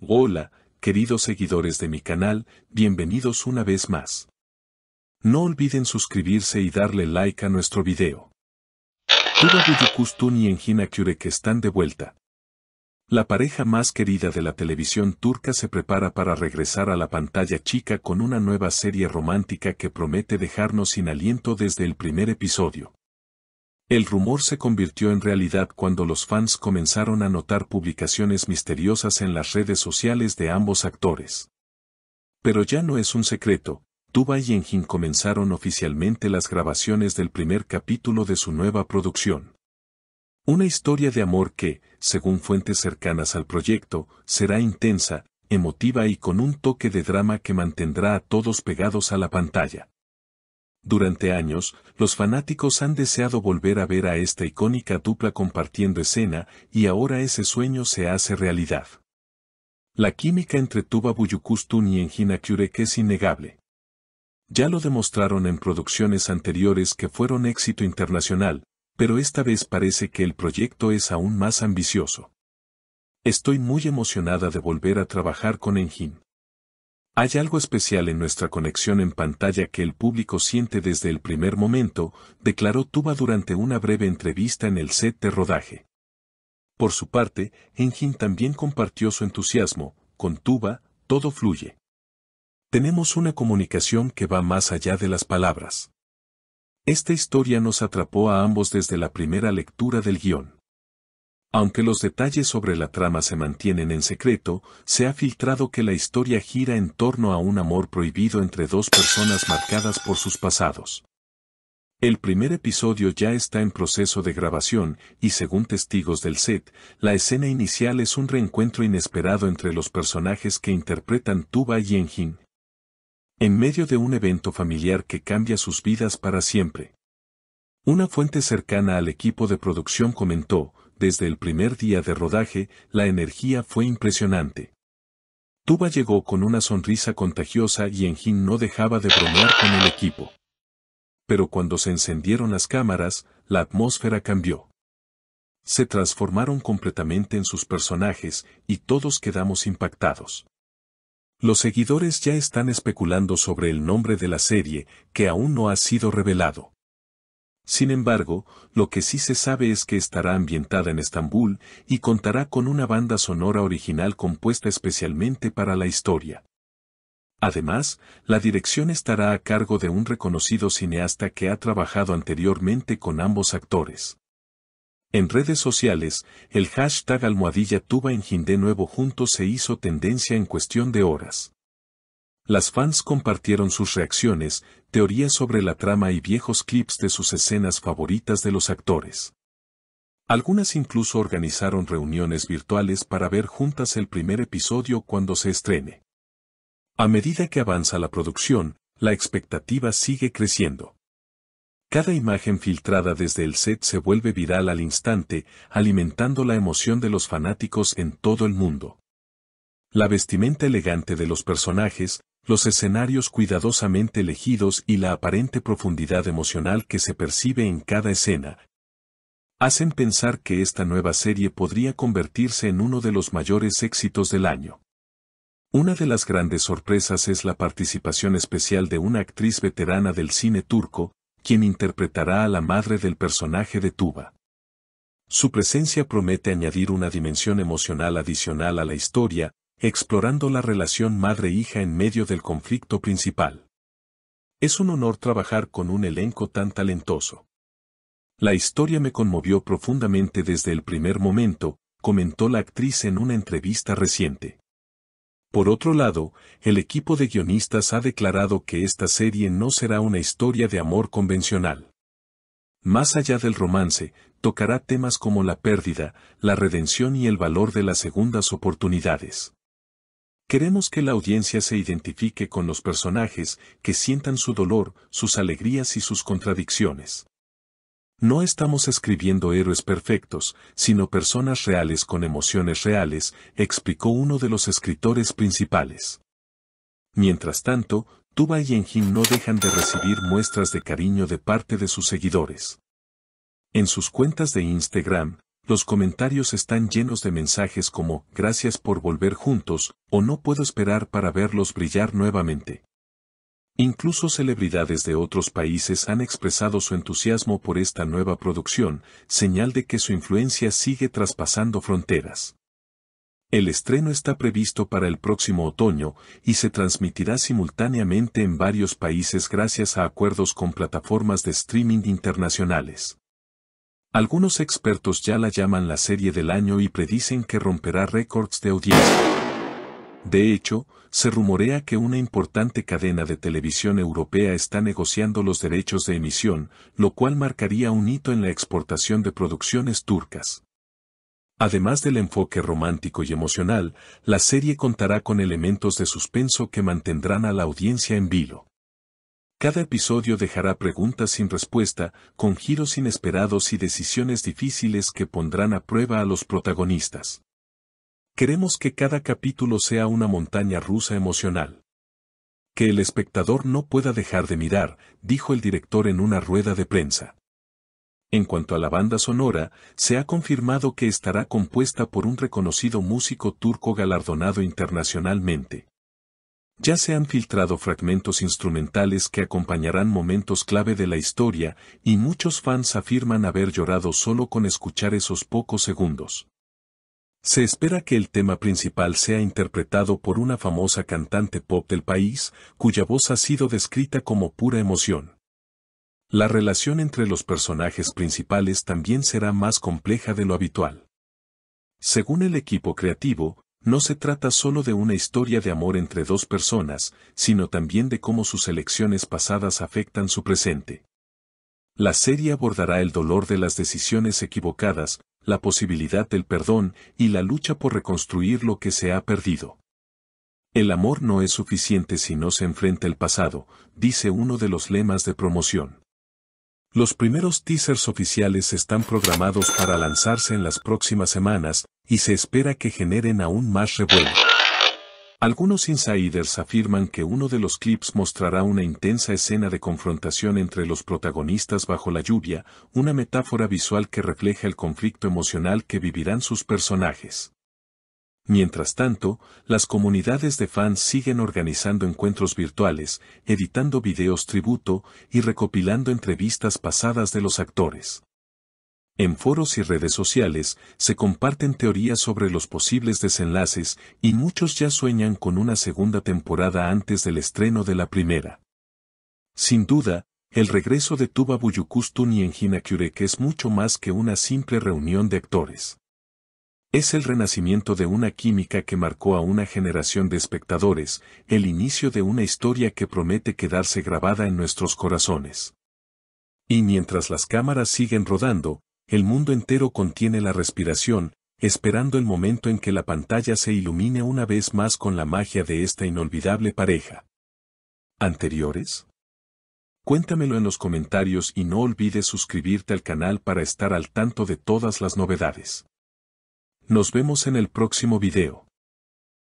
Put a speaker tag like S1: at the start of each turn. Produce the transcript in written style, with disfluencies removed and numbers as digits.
S1: Hola, queridos seguidores de mi canal, bienvenidos una vez más. No olviden suscribirse y darle like a nuestro video. Tuba Büyüküstün y Engin Akyürek están de vuelta. La pareja más querida de la televisión turca se prepara para regresar a la pantalla chica con una nueva serie romántica que promete dejarnos sin aliento desde el primer episodio. El rumor se convirtió en realidad cuando los fans comenzaron a notar publicaciones misteriosas en las redes sociales de ambos actores. Pero ya no es un secreto, Tuba y Engin comenzaron oficialmente las grabaciones del primer capítulo de su nueva producción. Una historia de amor que, según fuentes cercanas al proyecto, será intensa, emotiva y con un toque de drama que mantendrá a todos pegados a la pantalla. Durante años, los fanáticos han deseado volver a ver a esta icónica dupla compartiendo escena, y ahora ese sueño se hace realidad. La química entre Tuba Büyüküstün y Engin Akyürek es innegable. Ya lo demostraron en producciones anteriores que fueron éxito internacional, pero esta vez parece que el proyecto es aún más ambicioso. Estoy muy emocionada de volver a trabajar con Engin. Hay algo especial en nuestra conexión en pantalla que el público siente desde el primer momento, declaró Tuba durante una breve entrevista en el set de rodaje. Por su parte, Engin también compartió su entusiasmo: con Tuba, todo fluye. Tenemos una comunicación que va más allá de las palabras. Esta historia nos atrapó a ambos desde la primera lectura del guión. Aunque los detalles sobre la trama se mantienen en secreto, se ha filtrado que la historia gira en torno a un amor prohibido entre dos personas marcadas por sus pasados. El primer episodio ya está en proceso de grabación y, según testigos del set, la escena inicial es un reencuentro inesperado entre los personajes que interpretan Tuba y Engin, en medio de un evento familiar que cambia sus vidas para siempre. Una fuente cercana al equipo de producción comentó: desde el primer día de rodaje, la energía fue impresionante. Tuba llegó con una sonrisa contagiosa y Engin no dejaba de bromear con el equipo. Pero cuando se encendieron las cámaras, la atmósfera cambió. Se transformaron completamente en sus personajes y todos quedamos impactados. Los seguidores ya están especulando sobre el nombre de la serie, que aún no ha sido revelado. Sin embargo, lo que sí se sabe es que estará ambientada en Estambul y contará con una banda sonora original compuesta especialmente para la historia. Además, la dirección estará a cargo de un reconocido cineasta que ha trabajado anteriormente con ambos actores. En redes sociales, el hashtag #Tuba Engin de nuevo juntos se hizo tendencia en cuestión de horas. Las fans compartieron sus reacciones, teorías sobre la trama y viejos clips de sus escenas favoritas de los actores. Algunas incluso organizaron reuniones virtuales para ver juntas el primer episodio cuando se estrene. A medida que avanza la producción, la expectativa sigue creciendo. Cada imagen filtrada desde el set se vuelve viral al instante, alimentando la emoción de los fanáticos en todo el mundo. La vestimenta elegante de los personajes, los escenarios cuidadosamente elegidos y la aparente profundidad emocional que se percibe en cada escena hacen pensar que esta nueva serie podría convertirse en uno de los mayores éxitos del año. Una de las grandes sorpresas es la participación especial de una actriz veterana del cine turco, quien interpretará a la madre del personaje de Tuba. Su presencia promete añadir una dimensión emocional adicional a la historia, explorando la relación madre-hija en medio del conflicto principal. Es un honor trabajar con un elenco tan talentoso. La historia me conmovió profundamente desde el primer momento, comentó la actriz en una entrevista reciente. Por otro lado, el equipo de guionistas ha declarado que esta serie no será una historia de amor convencional. Más allá del romance, tocará temas como la pérdida, la redención y el valor de las segundas oportunidades. Queremos que la audiencia se identifique con los personajes, que sientan su dolor, sus alegrías y sus contradicciones. No estamos escribiendo héroes perfectos, sino personas reales con emociones reales, explicó uno de los escritores principales. Mientras tanto, Tuba y Engin no dejan de recibir muestras de cariño de parte de sus seguidores. En sus cuentas de Instagram, Los comentarios están llenos de mensajes como "Gracias por volver juntos" o "No puedo esperar para verlos brillar nuevamente". Incluso celebridades de otros países han expresado su entusiasmo por esta nueva producción, señal de que su influencia sigue traspasando fronteras. El estreno está previsto para el próximo otoño y se transmitirá simultáneamente en varios países gracias a acuerdos con plataformas de streaming internacionales. Algunos expertos ya la llaman la serie del año y predicen que romperá récords de audiencia. De hecho, se rumorea que una importante cadena de televisión europea está negociando los derechos de emisión, lo cual marcaría un hito en la exportación de producciones turcas. Además del enfoque romántico y emocional, la serie contará con elementos de suspenso que mantendrán a la audiencia en vilo. Cada episodio dejará preguntas sin respuesta, con giros inesperados y decisiones difíciles que pondrán a prueba a los protagonistas. Queremos que cada capítulo sea una montaña rusa emocional. Que el espectador no pueda dejar de mirar, dijo el director en una rueda de prensa. En cuanto a la banda sonora, se ha confirmado que estará compuesta por un reconocido músico turco galardonado internacionalmente. Ya se han filtrado fragmentos instrumentales que acompañarán momentos clave de la historia, y muchos fans afirman haber llorado solo con escuchar esos pocos segundos. Se espera que el tema principal sea interpretado por una famosa cantante pop del país, cuya voz ha sido descrita como pura emoción. La relación entre los personajes principales también será más compleja de lo habitual. Según el equipo creativo, no se trata solo de una historia de amor entre dos personas, sino también de cómo sus elecciones pasadas afectan su presente. La serie abordará el dolor de las decisiones equivocadas, la posibilidad del perdón y la lucha por reconstruir lo que se ha perdido. El amor no es suficiente si no se enfrenta el pasado, dice uno de los lemas de promoción. Los primeros teasers oficiales están programados para lanzarse en las próximas semanas, y se espera que generen aún más revuelo. Algunos insiders afirman que uno de los clips mostrará una intensa escena de confrontación entre los protagonistas bajo la lluvia, una metáfora visual que refleja el conflicto emocional que vivirán sus personajes. Mientras tanto, las comunidades de fans siguen organizando encuentros virtuales, editando videos tributo y recopilando entrevistas pasadas de los actores. En foros y redes sociales, se comparten teorías sobre los posibles desenlaces y muchos ya sueñan con una segunda temporada antes del estreno de la primera. Sin duda, el regreso de Tuba Büyüküstün y Engin Akyürek es mucho más que una simple reunión de actores. Es el renacimiento de una química que marcó a una generación de espectadores, el inicio de una historia que promete quedarse grabada en nuestros corazones. Y mientras las cámaras siguen rodando, el mundo entero contiene la respiración, esperando el momento en que la pantalla se ilumine una vez más con la magia de esta inolvidable pareja. ¿Anteriores? Cuéntamelo en los comentarios y no olvides suscribirte al canal para estar al tanto de todas las novedades. Nos vemos en el próximo video.